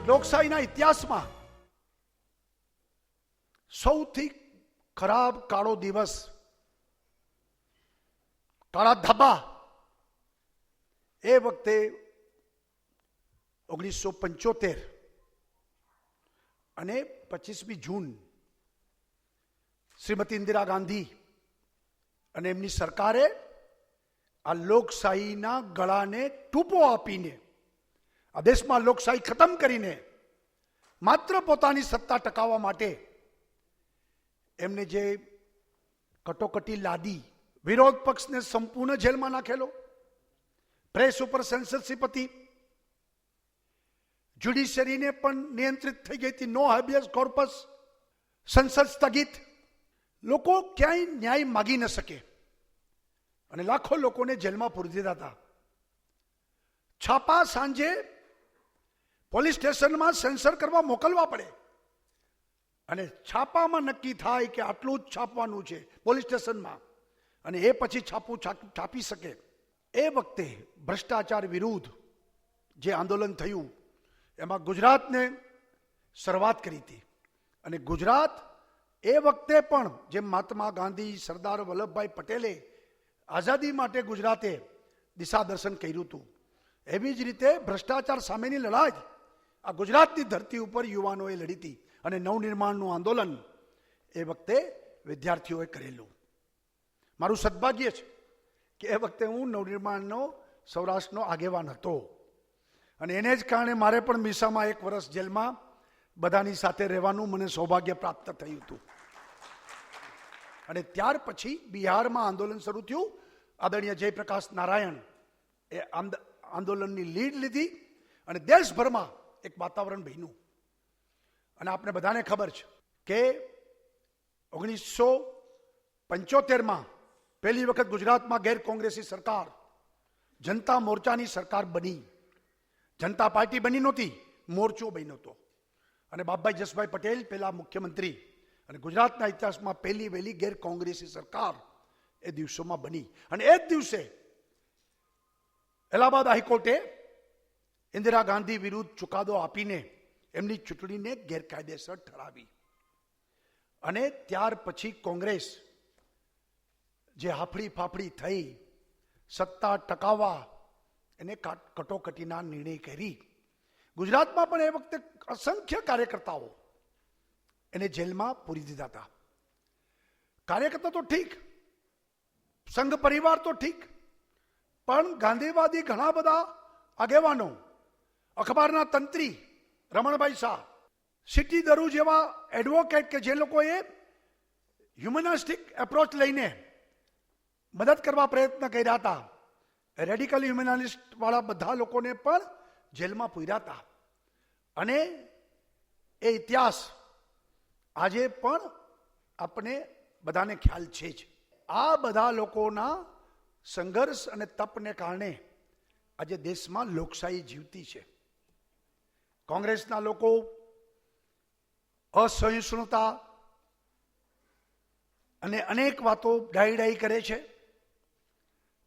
લોકશાહીના ઇતિહાસમાં સૌથી ખરાબ કાળો દિવસ, કાળા ધાબા એ વખતે 1975 અને 25મી જૂન શ્રીમતી ઇન્દિરા ગાંધી અને એમની સરકારે આ લોકશાહીના ગળાને ટૂંપો આપીને, આ દેશમાં લોકશાહી ખતમ કરીને માત્ર પોતાની સત્તા ટકાવવા માટે એમને જે કટોકટી લાદી, વિરોધ પક્ષને સંપૂર્ણ જેલમાં નાખેલો, પ્રેસ ઉપર સેન્સરશિપ હતી, જ્યુડિશિયરીને પણ નિયંત્રિત થઈ ગઈ હતી, નો હેબિયસ કોર્પસ, સંસદ સ્થગિત, લોકો ક્યાંય ન્યાય માગી ન શકે અને લાખો લોકોને જેલમાં પૂરી દીધા હતા. છાપા સાંજે પોલીસ સ્ટેશનમાં સેન્સર કરવા મોકલવા પડે અને છાપામાં નક્કી થાય કે આટલું જ છાપવાનું છે પોલીસ સ્ટેશનમાં, અને એ પછી છાપું છાપી શકે. એ વખતે ભ્રષ્ટાચાર વિરુદ્ધ જે આંદોલન થયું એમાં ગુજરાતને શરૂઆત કરી હતી. અને ગુજરાત એ વખતે પણ જેમ મહાત્મા ગાંધી, સરદાર વલ્લભભાઈ પટેલે આઝાદી માટે ગુજરાતે દિશા દર્શન કર્યું હતું, એવી જ રીતે ભ્રષ્ટાચાર સામેની લડાઈ આ ગુજરાતની ધરતી ઉપર યુવાનોએ લડી હતી. અને નવનિર્માણનું આંદોલન એ વખતે વિદ્યાર્થીઓએ કરેલું. મારું સદભાગ્ય છે કે એ વખતે હું નવનિર્માણનો સૌરાષ્ટ્રનો આગેવાન હતો અને એને જ કારણે મારે પણ મીસામાં 1 વર્ષ જેલમાં બધાની સાથે રહેવાનું મને સૌભાગ્ય પ્રાપ્ત થયું હતું. અને ત્યાર પછી બિહારમાં આંદોલન શરૂ થયું. આદરણીય જયપ્રકાશ નારાયણ એ આંદોલનની લીડ લીધી અને દેશભરમાં એક વાતાવરણ બન્યું. અને આપણે બધાને ખબર છે કે 1975માં પહેલી વખત ગુજરાતમાં ગેર કોંગ્રેસી સરકાર જનતા મોરચાની સરકાર બની. જનતા પાર્ટી બની નહોતી, મોરચો બન્યો હતો. અને બાપભાઈ જસભાઈ પટેલ પહેલા મુખ્યમંત્રી, અને ગુજરાતના ઇતિહાસમાં પહેલી વહેલી ગેર કોંગ્રેસી સરકાર એ દિવસોમાં બની. અને એ જ દિવસે અલ્હાબાદ હાઈકોર્ટે ઇન્દિરા ગાંધી વિરુદ્ધ ચુકાદો આપીને એમની ચૂંટણીને ગેરકાયદેસર ઠરાવી. અને ત્યાર પછી કોંગ્રેસ જે હાફડી ફાફડી થઈ સત્તા ટકાવવા એને કટોકટીના નિર્ણય કરી. ગુજરાતમાં પણ એ વખતે અસંખ્ય કાર્યકર્તાઓ એને જેલમાં પૂરી દીધા હતા. કાર્યકર્તા તો ઠીક, સંઘ પરિવાર તો ઠીક, પણ ગાંધીવાદી ઘણા બધા આગેવાનો, અખબારના તંત્રી રમણભાઈ શાહ, સિટી દરુ જેવા એડવોકેટ કે જે લોકોએ હ્યુમનિસ્ટિક એપ્રોચ લઈને મદદ કરવા પ્રયત્ન કર્યા હતા, રેડિકલ હ્યુમનિસ્ટ વાળા બધા લોકોને પણ જેલમાં પૂર્યા હતા. અને એ ઇતિહાસ આજે પણ આપણે બધાને ખ્યાલ છે જ. આ બધા લોકોના સંઘર્ષ અને તપને કારણે આજે દેશમાં લોકશાહી જીવતી છે. કોંગ્રેસના લોકો અસહિષ્ણુતા અને અનેક વાતો ડાઈ કરે છે,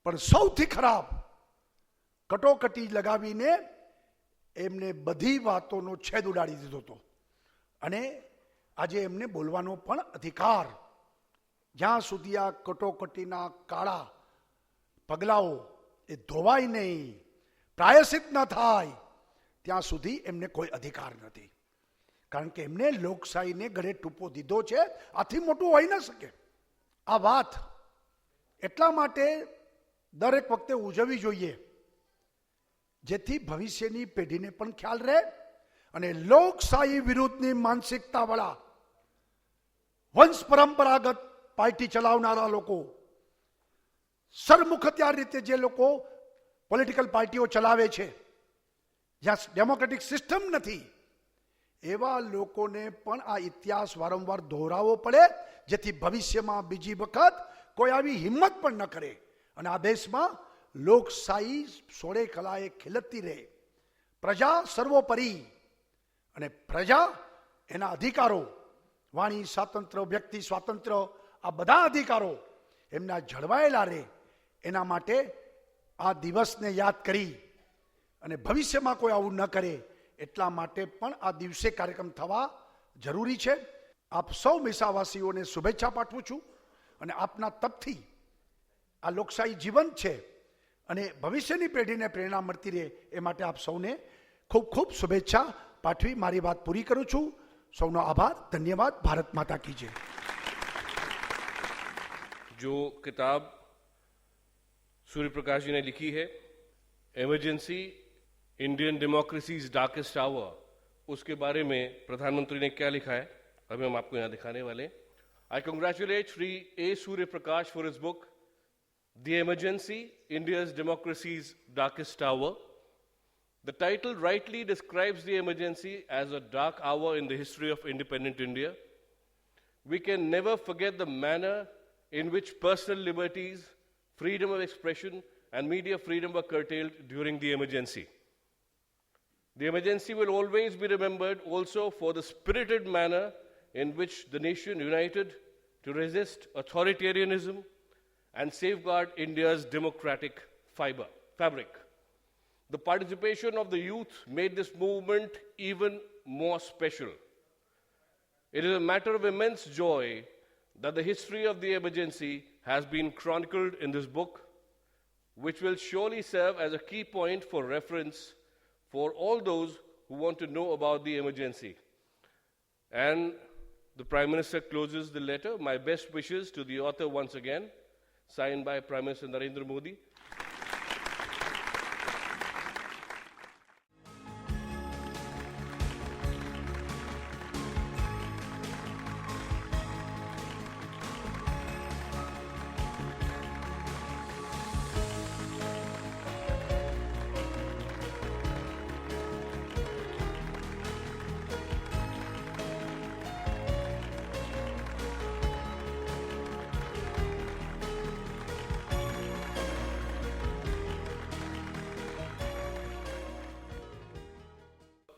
પણ સૌથી ખરાબ કટોકટી લગાવીને એમને બધી વાતોનો છેદ ઉડાડી દીધો હતો. અને આજે એમને બોલવાનો પણ અધિકાર, જ્યાં સુધી આ કટોકટીના કાળા પગલાઓ એ ધોવાય નહીં, પ્રાયશ્ચિત ન થાય, ત્યાં સુધી એમને કોઈ અધિકાર નથી. કારણ કે એમને લોકશાહીને ગળે ટૂંપો દીધો છે. આથી મોટું હોઈ ન શકે. આ વાત એટલા માટે દરેક વખતે ઉજવવી જોઈએ જેથી ભવિષ્યની પેઢીને પણ ખ્યાલ રહે અને લોકશાહી વિરુદ્ધની માનસિકતા વાળા વંશ પરંપરાગત પાર્ટી ચલાવનારા લોકો, સરમુખત્યાર રીતે જે લોકો પોલિટિકલ પાર્ટીઓ ચલાવે છે, જ્યાં ડેમોક્રેટિક સિસ્ટમ નથી, એવા લોકોને પણ આ ઇતિહાસ વારંવાર દોહરાવવો પડે જેથી ભવિષ્યમાં બીજી વખત કોઈ આવી હિંમત પણ ન કરે અને આ દેશમાં લોકશાહી સોળે કલાએ ખીલતી રહે. પ્રજા સર્વોપરી અને પ્રજા એના અધિકારો, વાણી સ્વાતંત્ર્ય, વ્યક્તિ સ્વાતંત્ર્ય, આ બધા અધિકારો એમના જળવાયેલા રહે એના માટે આ દિવસને યાદ કરી અને ભવિષ્યમાં કોઈ આવું ન કરે એટલા માટે પણ આ દિવસે કાર્યક્રમ થવા જરૂરી છે. આપ સૌ મેસાવાસીઓને શુભેચ્છા પાઠવું છું અને આપના તપથી આ લોકશાહી જીવંત છે અને ભવિષ્યની પેઢીને પ્રેરણા મળતી રહે એ માટે આપ સૌને ખૂબ ખૂબ શુભેચ્છા પાઠવી મારી વાત પૂરી કરું છું. સૌનો આભાર, ધન્યવાદ. ભારત માતા કી જય. जो किताब सूर्य प्रकाश जी ने लिखी है, emergency Indian democracies darkest hour, उसके बारे में प्रधानमंत्री ने क्या लिखा है अभी हम आपको यहाँ दिखाने वाले. आई congratulate Shri A Surya Prakash for his book the emergency India's democracies darkest hour. The title rightly describes the emergency as a dark hour in the history of independent India. We can never forget the manner in which personal liberties, freedom of expression, and media freedom were curtailed during the emergency. The emergency will always be remembered also for the spirited manner in which the nation united to resist authoritarianism and safeguard India's democratic fabric. The participation of the youth made this movement even more special. It is a matter of immense joy that the history of the emergency has been chronicled in this book, which will surely serve as a key point for reference for all those who want to know about the emergency. And the Prime Minister closes the letter. My best wishes to the author once again, signed by Prime Minister Narendra Modi.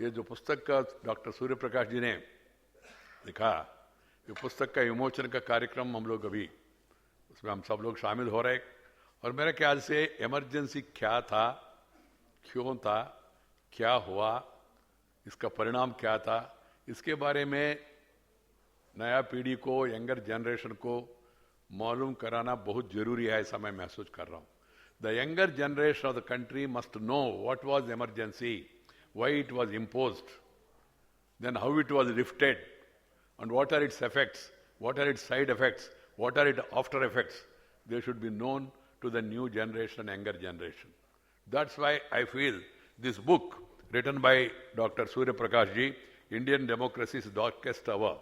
ये जो पुस्तक का doctor Surya Prakash ji ने लिखा, ये पुस्तक का विमोचन का कार्यक्रम हम लोग अभी उसमें हम सब लोग शामिल हो रहे. और मेरे ख्याल से इमरजेंसी क्या था, क्यों था, क्या हुआ, इसका परिणाम क्या था, इसके बारे में नया पीढ़ी को, यंगर जनरेशन को मालूम कराना बहुत जरूरी है, ऐसा मैं महसूस कर रहा हूँ. The younger generation of the country must know what was emergency, why it was imposed, then how it was lifted, and what are its effects, what are its side effects, what are its after effects. They should be known to the new generation, younger generation. That's why I feel this book written by Dr. Surya Prakash ji, Indian Democracy's Darkest Hour.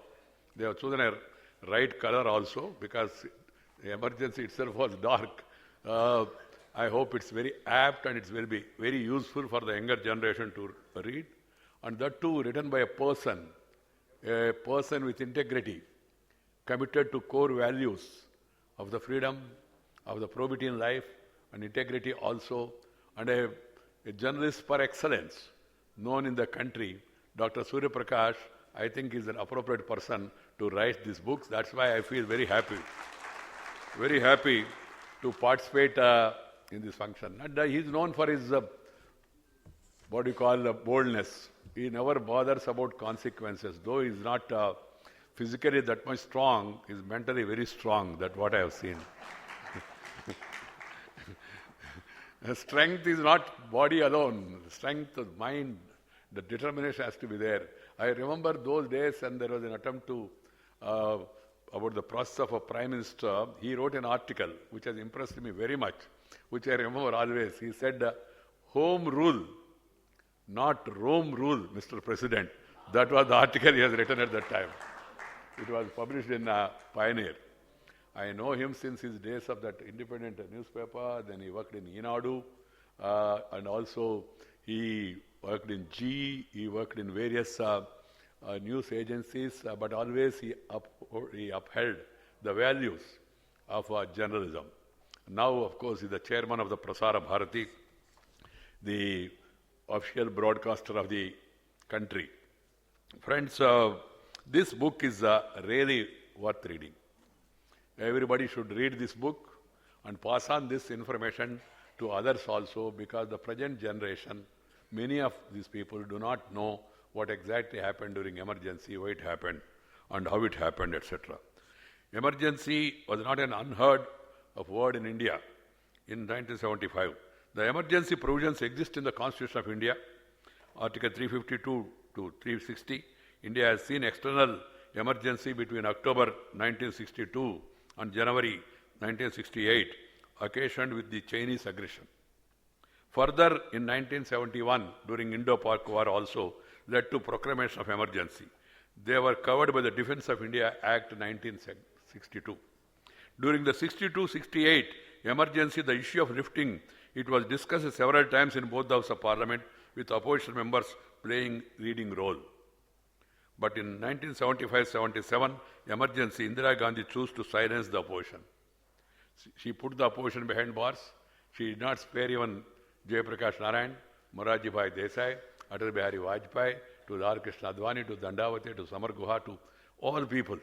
They have chosen a right color also because the emergency itself was dark. I hope it's very apt and it will be very useful for the younger generation to read. And that too written by a person with integrity, committed to core values of the freedom, of the probity in life, and integrity also, and a journalist par excellence known in the country. Dr. Surya Prakash, I think, is an appropriate person to write these books. That's why I feel very happy to participate in this function. And he is known for his, boldness. He never bothers about consequences. Though he is not physically that much strong, he is mentally very strong. That's what I have seen. Strength is not body alone. Strength of mind, the determination has to be there. I remember those days when there was an attempt to, about the process of a prime minister. He wrote an article which has impressed me very much, which I remember always. He said, home rule, not Rome rule, Mr. President. That was the article he has written at that time. It was published in Pioneer. I know him since his days of that independent newspaper. Then he worked in Enadu, and also he worked in G. He worked in various news agencies, but always he upheld the values of journalism. Now, of course, he's the chairman of the Prasara Bharati, the official broadcaster of the country. Friends, this book is really worth reading. Everybody should read this book and pass on this information to others also, because the present generation, many of these people do not know what exactly happened during emergency, why it happened, and how it happened, etc. Emergency was not an unheard of word in India in 1975. The emergency provisions exist in the Constitution of India, Article 352 to 360. India has seen external emergency between October 1962 and January 1968, occasioned with the Chinese aggression. Further, in 1971, during Indo-Pak War also led to proclamation of emergency. They were covered by the Defence of India Act 1962. During the 62-68 emergency, the issue of lifting, it was discussed several times in both the Houses of Parliament, with opposition members playing leading role. But in 1975-77 emergency, Indira Gandhi chose to silence the opposition. She put the opposition behind bars. She did not spare even Jayaprakash Narayan, Morarji Bhai Desai, Atal Bihari Vajpayee, to Lal Krishna Advani, to Dandavati, to Samar Guha, to all people.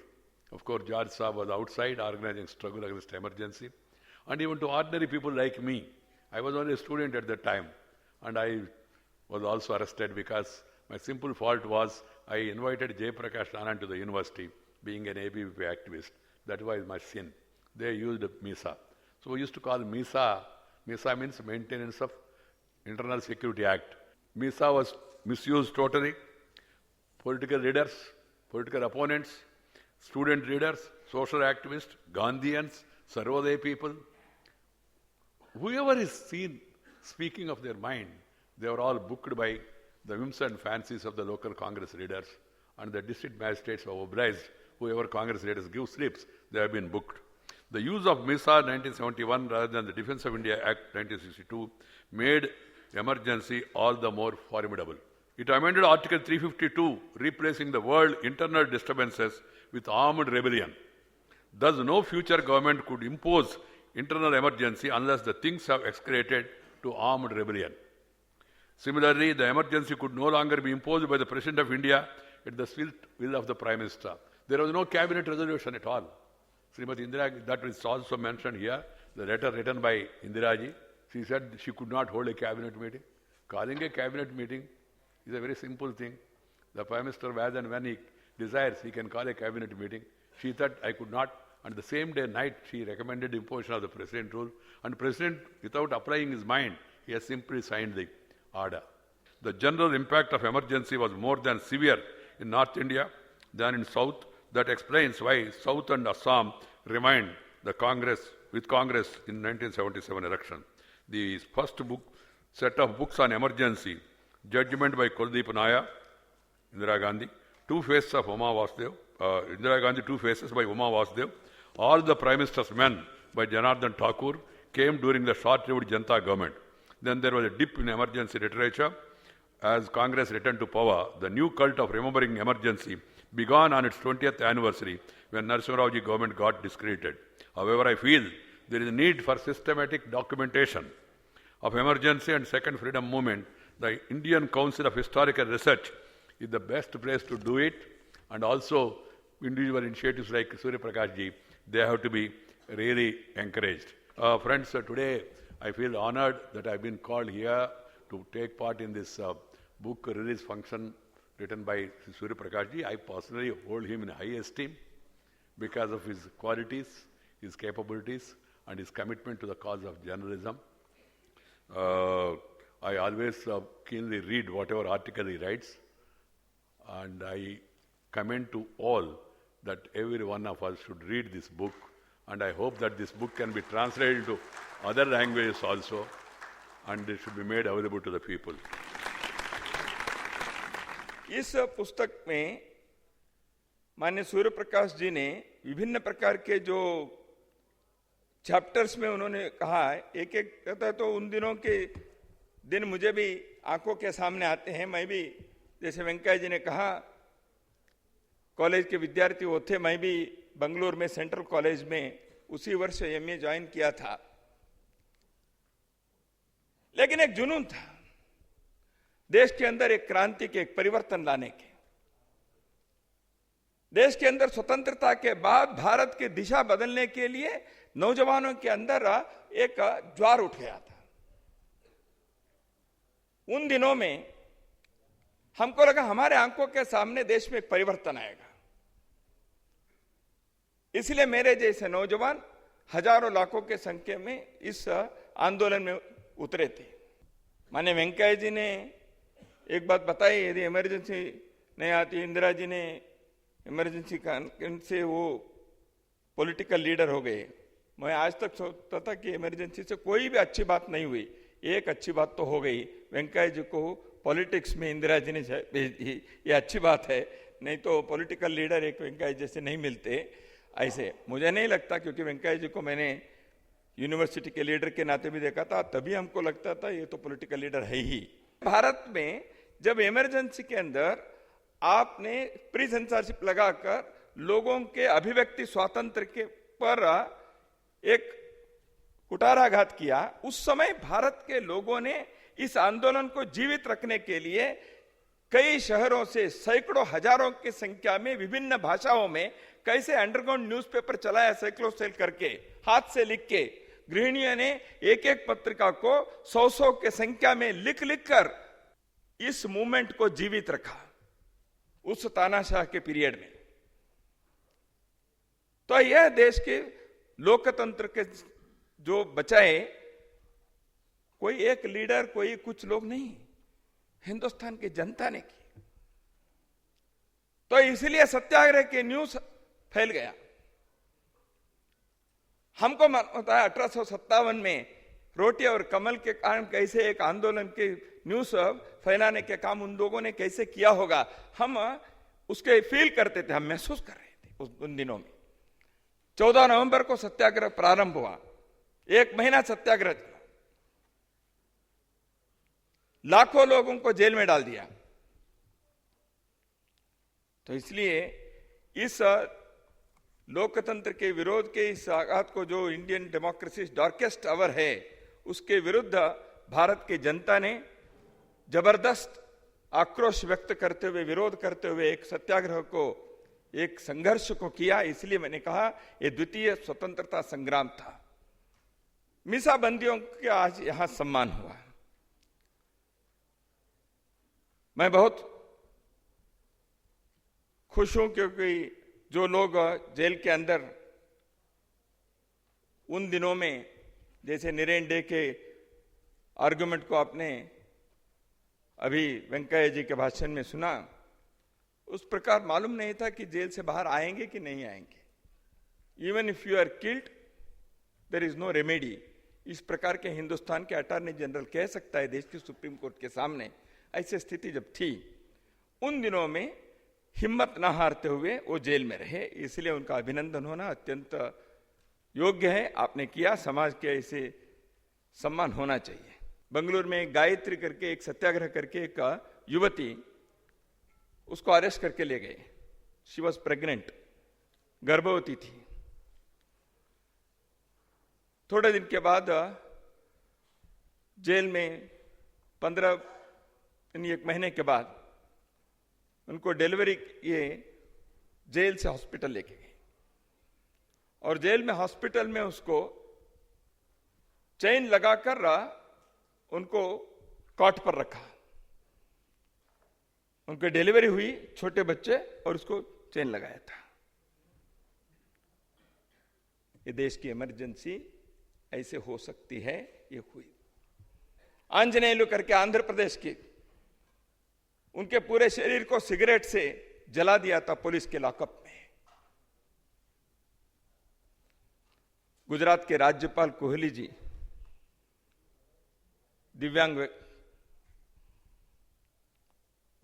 Of course, George Saab was outside organizing struggle against emergency. And even to ordinary people like me. I was only a student at that time. And I was also arrested because my simple fault was I invited Jayaprakash Narayan to the university, being an ABVP activist. That was my sin. They used MISA. So we used to call MISA. MISA means Maintenance of Internal Security Act. MISA was misused totally. Political leaders, political opponents, student leaders, social activists, Gandhians, Sarvodaya people, whoever is seen speaking of their mind, they were all booked by the whims and fancies of the local Congress leaders, and the district magistrates were obliged, whoever Congress leaders give slips, they have been booked. The use of MISA 1971 rather than the Defence of India Act 1962 made emergency all the more formidable. It amended Article 352, replacing the word internal disturbances with armed rebellion. Thus, no future government could impose internal emergency unless the things have escalated to armed rebellion. Similarly, the emergency could no longer be imposed by the President of India at the will of the Prime Minister. There was no cabinet resolution at all. Srimati Indira, that is also mentioned here, the letter written by Indiraji. She said she could not hold a cabinet meeting. Calling a cabinet meeting is a very simple thing. The Prime Minister, whether and when he desires, he can call a cabinet meeting. She thought I could not. And the same day night, she recommended imposition of the President rule. And President, without applying his mind, he has simply signed the order. The general impact of emergency was more than severe in North India than in South. That explains why South and Assam remained with Congress in 1977 election. The first set of books on emergency, Judgment by Kuldeep Naya, Indira Gandhi, Two Faces of Uma Vasudev, Indira Gandhi, Two Faces by Uma Vasudev, All the Prime Minister's Men by Janardhan Thakur came during the short-lived Janata government. Then there was a dip in emergency literature. As Congress returned to power, the new cult of remembering emergency began on its 20th anniversary when Narasimha Rao ji government got discredited. However, I feel there is a need for systematic documentation of emergency and second freedom movement. The Indian Council of Historical Research is the best place to do it, and also individual initiatives like Surya Prakash ji, they have to be really encouraged. Friends, today I feel honored that I've been called here to take part in this book release function written by Surya Prakash ji. I personally hold him in high esteem because of his qualities, his capabilities, and his commitment to the cause of journalism. I always keenly read whatever article he writes, and I commend to all that every one of us should read this book, and I hope that this book can be translated into other languages also, and it should be made available to the people. इस पुस्तक में माननीय सूर्य प्रकाश जी ने विभिन्न प्रकार के जो chapters में उन्होंने कहा है, एक एक कहता है तो उन दिनों के दिन मुझे भी आंखों के सामने आते हैं। मैं भी, जैसे वेंकैया जी ने कहा, कॉलेज के विद्यार्थी वो थे, मैं भी बंगलुरु में सेंट्रल कॉलेज में उसी वर्ष एमए ज्वाइन किया था। लेकिन एक जुनून था देश के अंदर एक क्रांति के, एक परिवर्तन लाने के। देश के अंदर स्वतंत्रता के बाद भारत की दिशा बदलने के लिए नौजवानों के अंदर एक ज्वार उठ गया था। उन दिनों में हमको लगा हमारे आंखों के सामने देश में एक परिवर्तन आएगा, इसलिए मेरे जैसे नौजवान हजारों लाखों के संख्या में इस आंदोलन में उतरे थे। माननीय वेंकैया जी ने एक बात बताई, यदि इमरजेंसी नहीं आती, इंदिरा जी ने इमरजेंसी से वो पॉलिटिकल लीडर हो गए। मैं आज तक सोचता था कि इमरजेंसी से कोई भी अच्छी बात नहीं हुई, एक अच्छी बात तो हो गई, वेंकैया जी को पॉलिटिक्स में इंदिरा जी ने भेज दी, ये अच्छी बात है, नहीं तो पॉलिटिकल लीडर एक वेंकैया जैसे नहीं मिलते। ऐसे मुझे नहीं लगता, क्योंकि वेंकैया जी को मैंने यूनिवर्सिटी के लीडर के नाते भी देखा था, तभी हमको लगता था ये तो पॉलिटिकल लीडर है ही। भारत में जब इमरजेंसी के अंदर आपने प्री सेंसरशिप लगाकर लोगों के अभिव्यक्ति स्वातंत्र के पर एक कुठाराघात किया, उस समय भारत के लोगों ने इस आंदोलन को जीवित रखने के लिए कई शहरों से सैकड़ों हजारों की संख्या में विभिन्न भाषाओं में कैसे अंडरग्राउंड न्यूज़पेपर चलाया, सैकड़ों सेल करके, हाथ से लिख के। गृहिणियों ने एक एक पत्रिका को 100 के संख्या में लिख लिख कर इस मूवमेंट को जीवित रखा उस तानाशाह के पीरियड में। तो यह देश के लोकतंत्र के जो बचाए कोई एक लीडर, कोई कुछ लोग नहीं, हिंदुस्तान की जनता ने की। तो इसलिए सत्याग्रह के न्यूज फैल गया। हमको होता है 1857 में रोटी और कमल के कारण कैसे एक आंदोलन के न्यूज फैलाने के काम उन लोगों ने कैसे किया होगा, हम उसके फील करते थे, हम महसूस कर रहे थे उन दिनों में। 14 नवंबर को सत्याग्रह प्रारंभ हुआ, 1 महीना सत्याग्रह चला, लाखों लोगों को जेल में डाल दिया। तो इसलिए इस लोकतंत्र के विरोध के इस आघात को, जो इंडियन डेमोक्रेसी डार्केस्ट आवर है, उसके विरुद्ध भारत की जनता ने जबरदस्त आक्रोश व्यक्त करते हुए, विरोध करते हुए एक सत्याग्रह को, एक संघर्ष को किया। इसलिए मैंने कहा यह द्वितीय स्वतंत्रता संग्राम था। मीसाबंदियों का आज यहां सम्मान हुआ। मैं बहुत खुश हूं, क्योंकि जो लोग जेल के अंदर उन दिनों में, जैसे निरेन डे के आर्गुमेंट को आपने अभी वेंकैया जी के भाषण में सुना, उस प्रकार मालूम नहीं था कि जेल से बाहर आएंगे कि नहीं आएंगे। Even if you are killed there is no remedy, इस प्रकार के हिंदुस्तान के अटॉर्नी जनरल कह सकता है देश की सुप्रीम कोर्ट के सामने। ऐसी स्थिति जब थी, उन दिनों में हिम्मत न हारते हुए वो जेल में रहे, इसलिए उनका अभिनंदन होना अत्यंत योग्य है। आपने किया, समाज के ऐसे सम्मान होना चाहिए। बंगलुरु में गायत्री करके एक सत्याग्रह करके एक युवती, उसको अरेस्ट करके ले गए। शी वॉज प्रेग्नेंट, गर्भवती थी। थोड़े दिन के बाद जेल में 15 यानी 1 महीने के बाद उनको डिलीवरी ये जेल से हॉस्पिटल लेके गए, और जेल में हॉस्पिटल में उसको चेन लगाकर उनको कॉट पर रखा। उनकी डिलीवरी हुई, छोटे बच्चे, और उसको चेन लगाया था। ये देश की इमरजेंसी ऐसे हो सकती है, ये हुई। आंजनेयलु करके आंध्र प्रदेश की, उनके पूरे शरीर को सिगरेट से जला दिया था पुलिस के लॉकअप में। गुजरात के राज्यपाल कोहली जी, दिव्यांग,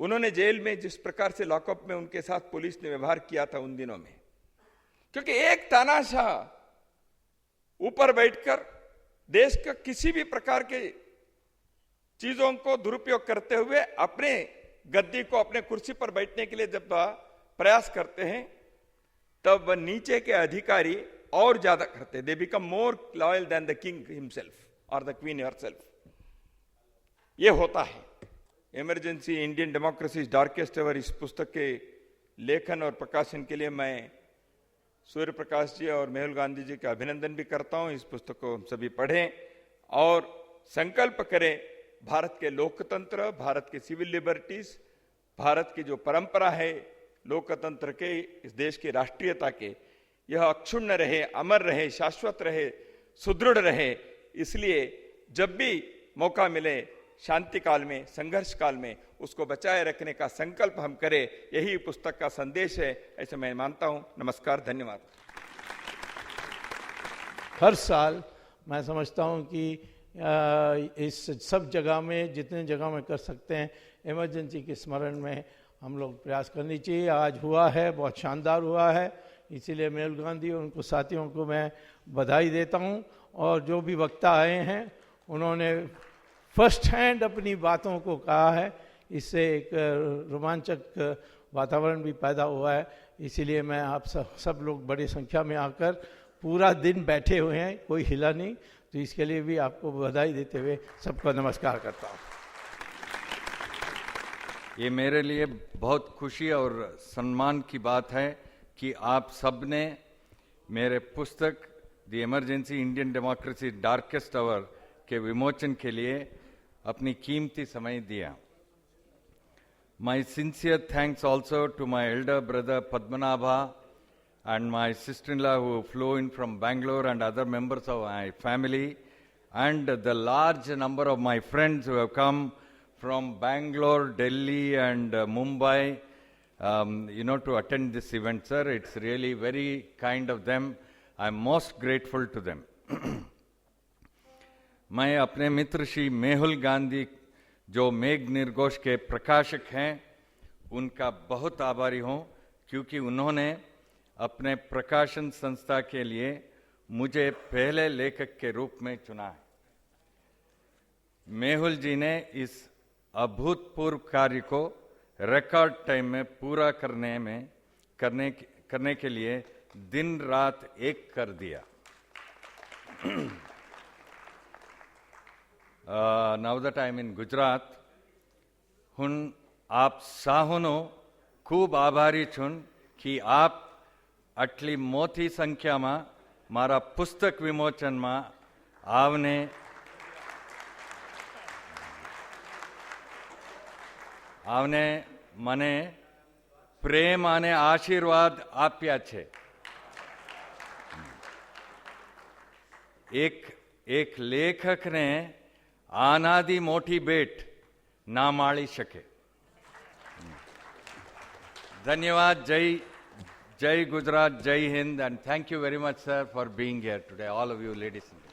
उन्होंने जेल में जिस प्रकार से लॉकअप में उनके साथ पुलिस ने व्यवहार किया था उन दिनों में, क्योंकि एक तानाशाह ऊपर बैठकर देश का किसी भी प्रकार के चीजों को दुरुपयोग करते हुए अपने गद्दी को, अपने कुर्सी पर बैठने के लिए जब प्रयास करते हैं, तब नीचे के अधिकारी और ज्यादा करते, they become more loyal than the king himself और द क्वीन योरसेल्फ। ये होता है। Emergency Indian democracy darkest hour, इस पुस्तक के लेखन और प्रकाशन के लिए मैं सूर्य प्रकाश जी और मेहुल गांधी जी का अभिनंदन भी करता हूं। इस पुस्तक को हम सभी पढ़ें और संकल्प करें भारत के लोकतंत्र, भारत की सिविल लिबर्टीज, भारत की जो परंपरा है लोकतंत्र के, इस देश की राष्ट्रीयता के, यह अक्षुण्ण रहे, अमर रहे, शाश्वत रहे, सुदृढ़ रहे। इसलिए जब भी मौका मिले शांति काल में, संघर्ष काल में, उसको बचाए रखने का संकल्प हम करें, यही पुस्तक का संदेश है, ऐसे मैं मानता हूं। नमस्कार, धन्यवाद। हर साल मैं समझता हूं कि इस सब जगह में, जितने जगह में कर सकते हैं, इमरजेंसी के स्मरण में हम लोग प्रयास करनी चाहिए। आज हुआ है, बहुत शानदार हुआ है, इसीलिए मेहुल गांधी और उनको साथियों को मैं बधाई देता हूं। और जो भी वक्ता आए हैं उन्होंने फर्स्ट हैंड अपनी बातों को कहा है, इससे एक रोमांचक वातावरण भी पैदा हुआ है। इसीलिए मैं आप सब लोग बड़ी संख्या में आकर पूरा दिन बैठे हुए हैं, कोई हिला नहीं, तो इसके लिए भी आपको बधाई देते हुए सबको नमस्कार करता हूँ। ये मेरे लिए बहुत खुशी और सम्मान की बात है कि आप सब ने मेरे पुस्तक the emergency Indian democracy darkest our के विमोचन के लिए अपनी कीमती समय दिया। My sincere thanks also to my elder brother Padmanabha and my sister-in-law who flew in from Bangalore and other members of my family, and the large number of my friends who have come from Bangalore, Delhi and Mumbai, to attend this event, sir. It's really very kind of them. I'm most grateful to them. मैं अपने मित्र श्री मेहुल गांधी जो मेघ निर्घोष के प्रकाशक हैं उनका बहुत आभारी हूं, क्योंकि उन्होंने अपने प्रकाशन संस्था के लिए मुझे पहले लेखक के रूप में चुना है। मेहुल जी ने इस अभूतपूर्व कार्य को रिकॉर्ड टाइम में पूरा करने के लिए दिन रात एक कर दिया। now that I am in Gujarat, હું આપ સાહોનો ખૂબ આભારી છું કે આપ આટલી મોટી સંખ્યામાં મારા પુસ્તક વિમોચનમાં આવને મને પ્રેમ અને આશીર્વાદ આપ્યા છે। એક લેખકને આનાથી મોટી ભેટ ના માળી શકે। धन्यवाद। जय गुजरात, जय Hind, and thank you very much, sir, for being here today, all of you ladies and gentlemen.